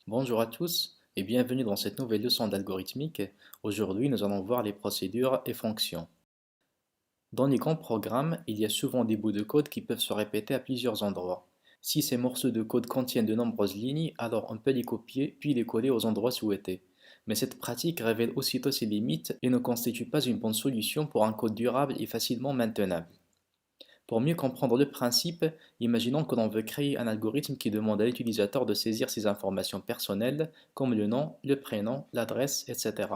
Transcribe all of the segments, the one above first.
Bonjour à tous et bienvenue dans cette nouvelle leçon d'algorithmique. Aujourd'hui, nous allons voir les procédures et fonctions. Dans les grands programmes, il y a souvent des bouts de code qui peuvent se répéter à plusieurs endroits. Si ces morceaux de code contiennent de nombreuses lignes, alors on peut les copier puis les coller aux endroits souhaités. Mais cette pratique révèle aussitôt ses limites et ne constitue pas une bonne solution pour un code durable et facilement maintenable. Pour mieux comprendre le principe, imaginons que l'on veut créer un algorithme qui demande à l'utilisateur de saisir ses informations personnelles, comme le nom, le prénom, l'adresse, etc.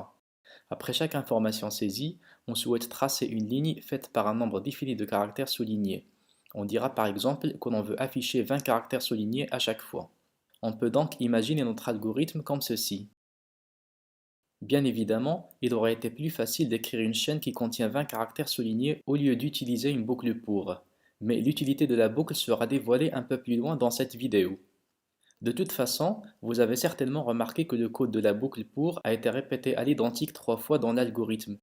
Après chaque information saisie, on souhaite tracer une ligne faite par un nombre défini de caractères soulignés. On dira par exemple que l'on veut afficher 20 caractères soulignés à chaque fois. On peut donc imaginer notre algorithme comme ceci. Bien évidemment, il aurait été plus facile d'écrire une chaîne qui contient 20 caractères soulignés au lieu d'utiliser une boucle pour. Mais l'utilité de la boucle sera dévoilée un peu plus loin dans cette vidéo. De toute façon, vous avez certainement remarqué que le code de la boucle pour a été répété à l'identique 3 fois dans l'algorithme.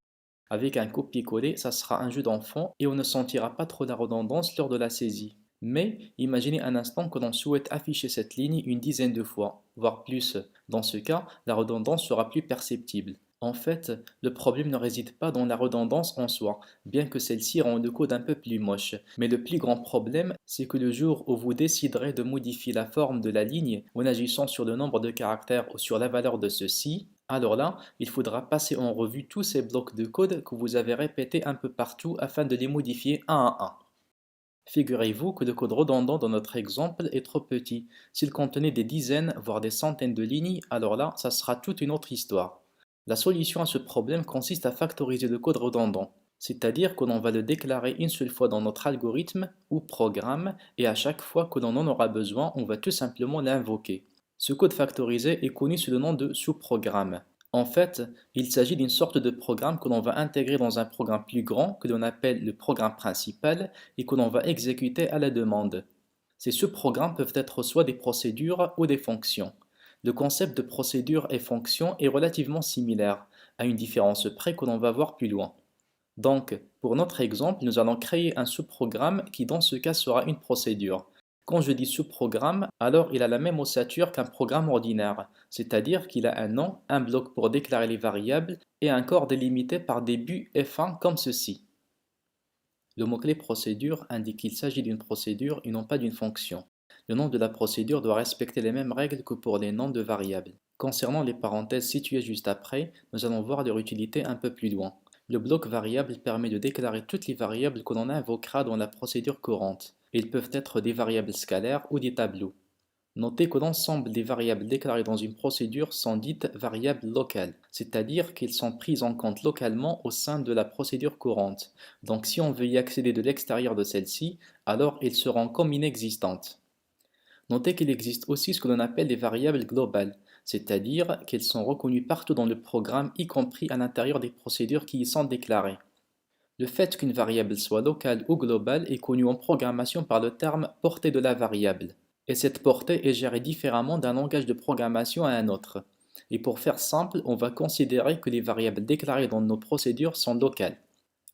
Avec un copier-coller, ça sera un jeu d'enfant et on ne sentira pas trop la redondance lors de la saisie. Mais imaginez un instant que l'on souhaite afficher cette ligne une dizaine de fois, voire plus. Dans ce cas, la redondance sera plus perceptible. En fait, le problème ne réside pas dans la redondance en soi, bien que celle-ci rend le code un peu plus moche. Mais le plus grand problème, c'est que le jour où vous déciderez de modifier la forme de la ligne en agissant sur le nombre de caractères ou sur la valeur de ceux-ci, alors là, il faudra passer en revue tous ces blocs de code que vous avez répétés un peu partout afin de les modifier un à un. Figurez-vous que le code redondant dans notre exemple est trop petit. S'il contenait des dizaines, voire des centaines de lignes, alors là, ça sera toute une autre histoire. La solution à ce problème consiste à factoriser le code redondant, c'est-à-dire que l'on va le déclarer une seule fois dans notre algorithme ou programme, et à chaque fois que l'on en aura besoin, on va tout simplement l'invoquer. Ce code factorisé est connu sous le nom de sous-programme. En fait, il s'agit d'une sorte de programme que l'on va intégrer dans un programme plus grand que l'on appelle le programme principal et que l'on va exécuter à la demande. Ces sous-programmes peuvent être soit des procédures ou des fonctions. Le concept de procédure et fonction est relativement similaire, à une différence près que l'on va voir plus loin. Donc, pour notre exemple, nous allons créer un sous-programme qui dans ce cas sera une procédure. Quand je dis sous-programme, alors il a la même ossature qu'un programme ordinaire, c'est-à-dire qu'il a un nom, un bloc pour déclarer les variables et un corps délimité par des buts et fins comme ceci. Le mot-clé procédure indique qu'il s'agit d'une procédure et non pas d'une fonction. Le nom de la procédure doit respecter les mêmes règles que pour les noms de variables. Concernant les parenthèses situées juste après, nous allons voir leur utilité un peu plus loin. Le bloc variable permet de déclarer toutes les variables que l'on invoquera dans la procédure courante. Ils peuvent être des variables scalaires ou des tableaux. Notez que l'ensemble des variables déclarées dans une procédure sont dites variables locales, c'est-à-dire qu'elles sont prises en compte localement au sein de la procédure courante. Donc si on veut y accéder de l'extérieur de celle-ci, alors elles seront comme inexistantes. Notez qu'il existe aussi ce que l'on appelle des variables globales, c'est-à-dire qu'elles sont reconnues partout dans le programme, y compris à l'intérieur des procédures qui y sont déclarées. Le fait qu'une variable soit locale ou globale est connu en programmation par le terme portée de la variable. Et cette portée est gérée différemment d'un langage de programmation à un autre. Et pour faire simple, on va considérer que les variables déclarées dans nos procédures sont locales.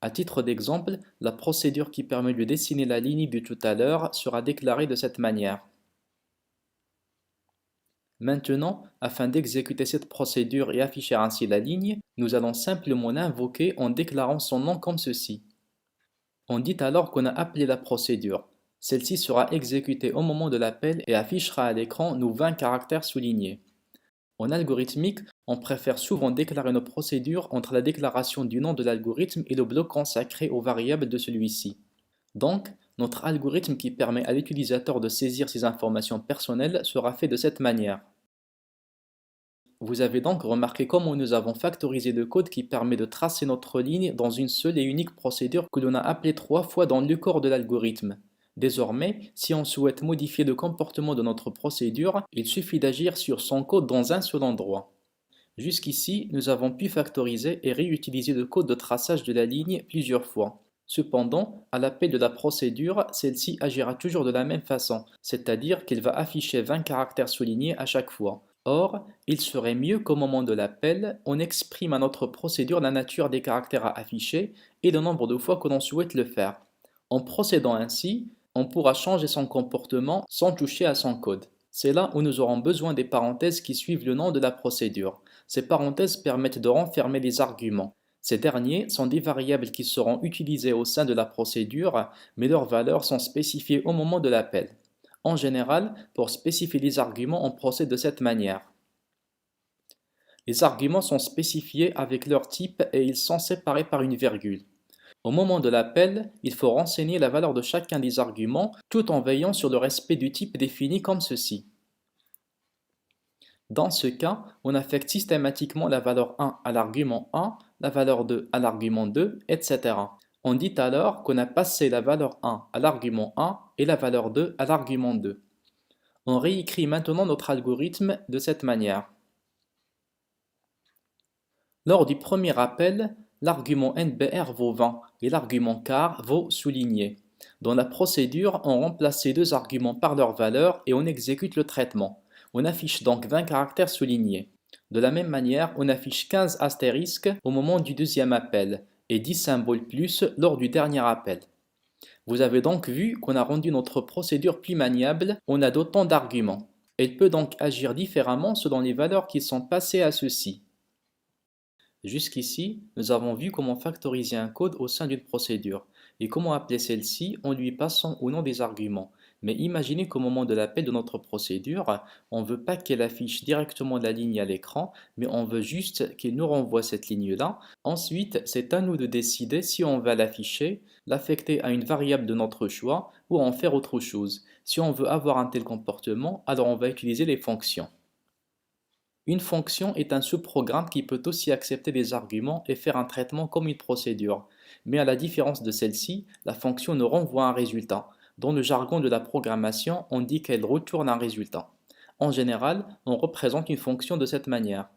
À titre d'exemple, la procédure qui permet de dessiner la ligne de tout à l'heure sera déclarée de cette manière. Maintenant, afin d'exécuter cette procédure et afficher ainsi la ligne, nous allons simplement l'invoquer en déclarant son nom comme ceci. On dit alors qu'on a appelé la procédure. Celle-ci sera exécutée au moment de l'appel et affichera à l'écran nos 20 caractères soulignés. En algorithmique, on préfère souvent déclarer nos procédures entre la déclaration du nom de l'algorithme et le bloc consacré aux variables de celui-ci. Donc, notre algorithme qui permet à l'utilisateur de saisir ses informations personnelles sera fait de cette manière. Vous avez donc remarqué comment nous avons factorisé le code qui permet de tracer notre ligne dans une seule et unique procédure que l'on a appelée 3 fois dans le corps de l'algorithme. Désormais, si on souhaite modifier le comportement de notre procédure, il suffit d'agir sur son code dans un seul endroit. Jusqu'ici, nous avons pu factoriser et réutiliser le code de traçage de la ligne plusieurs fois. Cependant, à l'appel de la procédure, celle-ci agira toujours de la même façon, c'est-à-dire qu'elle va afficher 20 caractères soulignés à chaque fois. Or, il serait mieux qu'au moment de l'appel, on exprime à notre procédure la nature des caractères à afficher et le nombre de fois que l'on souhaite le faire. En procédant ainsi, on pourra changer son comportement sans toucher à son code. C'est là où nous aurons besoin des parenthèses qui suivent le nom de la procédure. Ces parenthèses permettent de renfermer les arguments. Ces derniers sont des variables qui seront utilisées au sein de la procédure, mais leurs valeurs sont spécifiées au moment de l'appel. En général, pour spécifier les arguments, on procède de cette manière. Les arguments sont spécifiés avec leur type et ils sont séparés par une virgule. Au moment de l'appel, il faut renseigner la valeur de chacun des arguments tout en veillant sur le respect du type défini comme ceci. Dans ce cas, on affecte systématiquement la valeur 1 à l'argument 1, la valeur 2 à l'argument 2, etc. On dit alors qu'on a passé la valeur 1 à l'argument 1 et la valeur 2 à l'argument 2. On réécrit maintenant notre algorithme de cette manière. Lors du premier appel, l'argument NBR vaut 20 et l'argument car vaut souligné. Dans la procédure, on remplace ces deux arguments par leur valeur et on exécute le traitement. On affiche donc 20 caractères soulignés. De la même manière, on affiche 15 astérisques au moment du deuxième appel et 10 symboles plus lors du dernier appel. Vous avez donc vu qu'on a rendu notre procédure plus maniable en adoptant d'arguments. Elle peut donc agir différemment selon les valeurs qui sont passées à ceux-ci. Jusqu'ici, nous avons vu comment factoriser un code au sein d'une procédure et comment appeler celle-ci en lui passant ou non des arguments. Mais imaginez qu'au moment de l'appel de notre procédure, on ne veut pas qu'elle affiche directement la ligne à l'écran, mais on veut juste qu'elle nous renvoie cette ligne-là. Ensuite, c'est à nous de décider si on va l'afficher, l'affecter à une variable de notre choix ou en faire autre chose. Si on veut avoir un tel comportement, alors on va utiliser les fonctions. Une fonction est un sous-programme qui peut aussi accepter des arguments et faire un traitement comme une procédure. Mais à la différence de celle-ci, la fonction ne renvoie un résultat. Dans le jargon de la programmation, on dit qu'elle retourne un résultat. En général, on représente une fonction de cette manière.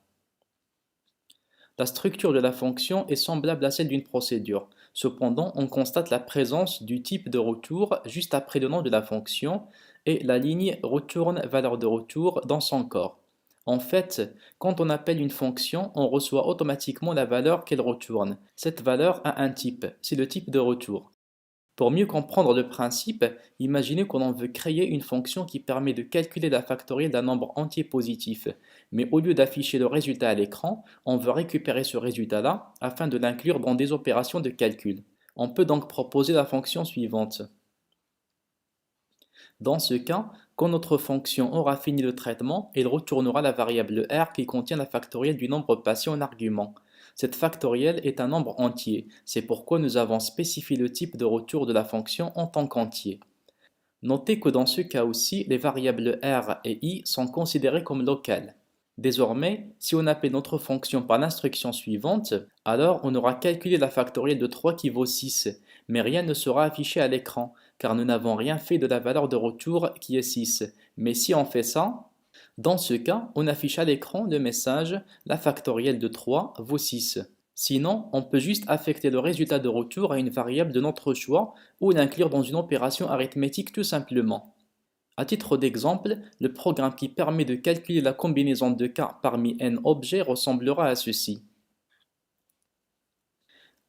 La structure de la fonction est semblable à celle d'une procédure. Cependant, on constate la présence du type de retour juste après le nom de la fonction et la ligne retourne valeur de retour dans son corps. En fait, quand on appelle une fonction, on reçoit automatiquement la valeur qu'elle retourne. Cette valeur a un type, c'est le type de retour. Pour mieux comprendre le principe, imaginez qu'on veut créer une fonction qui permet de calculer la factorielle d'un nombre entier positif. Mais au lieu d'afficher le résultat à l'écran, on veut récupérer ce résultat-là afin de l'inclure dans des opérations de calcul. On peut donc proposer la fonction suivante. Dans ce cas, quand notre fonction aura fini le traitement, elle retournera la variable r qui contient la factorielle du nombre passé en argument. Cette factorielle est un nombre entier, c'est pourquoi nous avons spécifié le type de retour de la fonction en tant qu'entier. Notez que dans ce cas aussi, les variables r et i sont considérées comme locales. Désormais, si on appelle notre fonction par l'instruction suivante, alors on aura calculé la factorielle de 3 qui vaut 6, mais rien ne sera affiché à l'écran, car nous n'avons rien fait de la valeur de retour qui est 6. Mais si on fait ça, dans ce cas, on affiche à l'écran le message la factorielle de 3 vaut 6. Sinon, on peut juste affecter le résultat de retour à une variable de notre choix ou l'inclure dans une opération arithmétique tout simplement. À titre d'exemple, le programme qui permet de calculer la combinaison de cas parmi n objets ressemblera à ceci.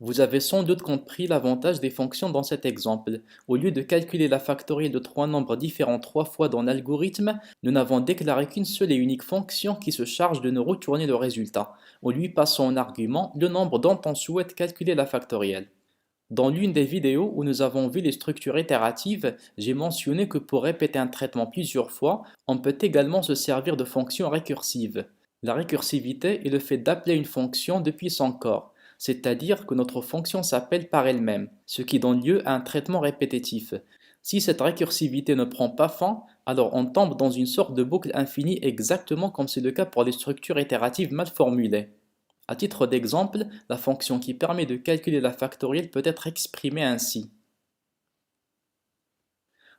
Vous avez sans doute compris l'avantage des fonctions dans cet exemple. Au lieu de calculer la factorielle de trois nombres différents 3 fois dans l'algorithme, nous n'avons déclaré qu'une seule et unique fonction qui se charge de nous retourner le résultat, en lui passant en argument le nombre dont on souhaite calculer la factorielle. Dans l'une des vidéos où nous avons vu les structures itératives, j'ai mentionné que pour répéter un traitement plusieurs fois, on peut également se servir de fonctions récursives. La récursivité est le fait d'appeler une fonction depuis son corps, c'est-à-dire que notre fonction s'appelle par elle-même, ce qui donne lieu à un traitement répétitif. Si cette récursivité ne prend pas fin, alors on tombe dans une sorte de boucle infinie exactement comme c'est le cas pour les structures itératives mal formulées. À titre d'exemple, la fonction qui permet de calculer la factorielle peut être exprimée ainsi.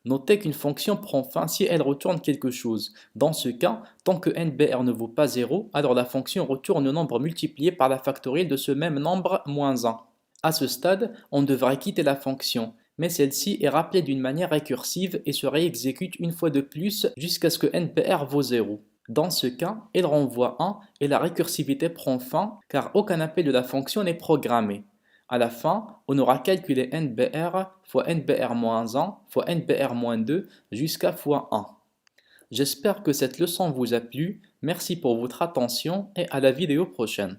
Notez qu'une fonction prend fin si elle retourne quelque chose. Dans ce cas, tant que NBR ne vaut pas 0, alors la fonction retourne le nombre multiplié par la factorielle de ce même nombre moins 1. À ce stade, on devrait quitter la fonction, mais celle-ci est rappelée d'une manière récursive et se réexécute une fois de plus jusqu'à ce que NBR vaut 0. Dans ce cas, elle renvoie 1 et la récursivité prend fin car aucun appel de la fonction n'est programmé. À la fin, on aura calculé NBR fois NBR-1 fois NBR-2 jusqu'à fois 1. J'espère que cette leçon vous a plu. Merci pour votre attention et à la vidéo prochaine.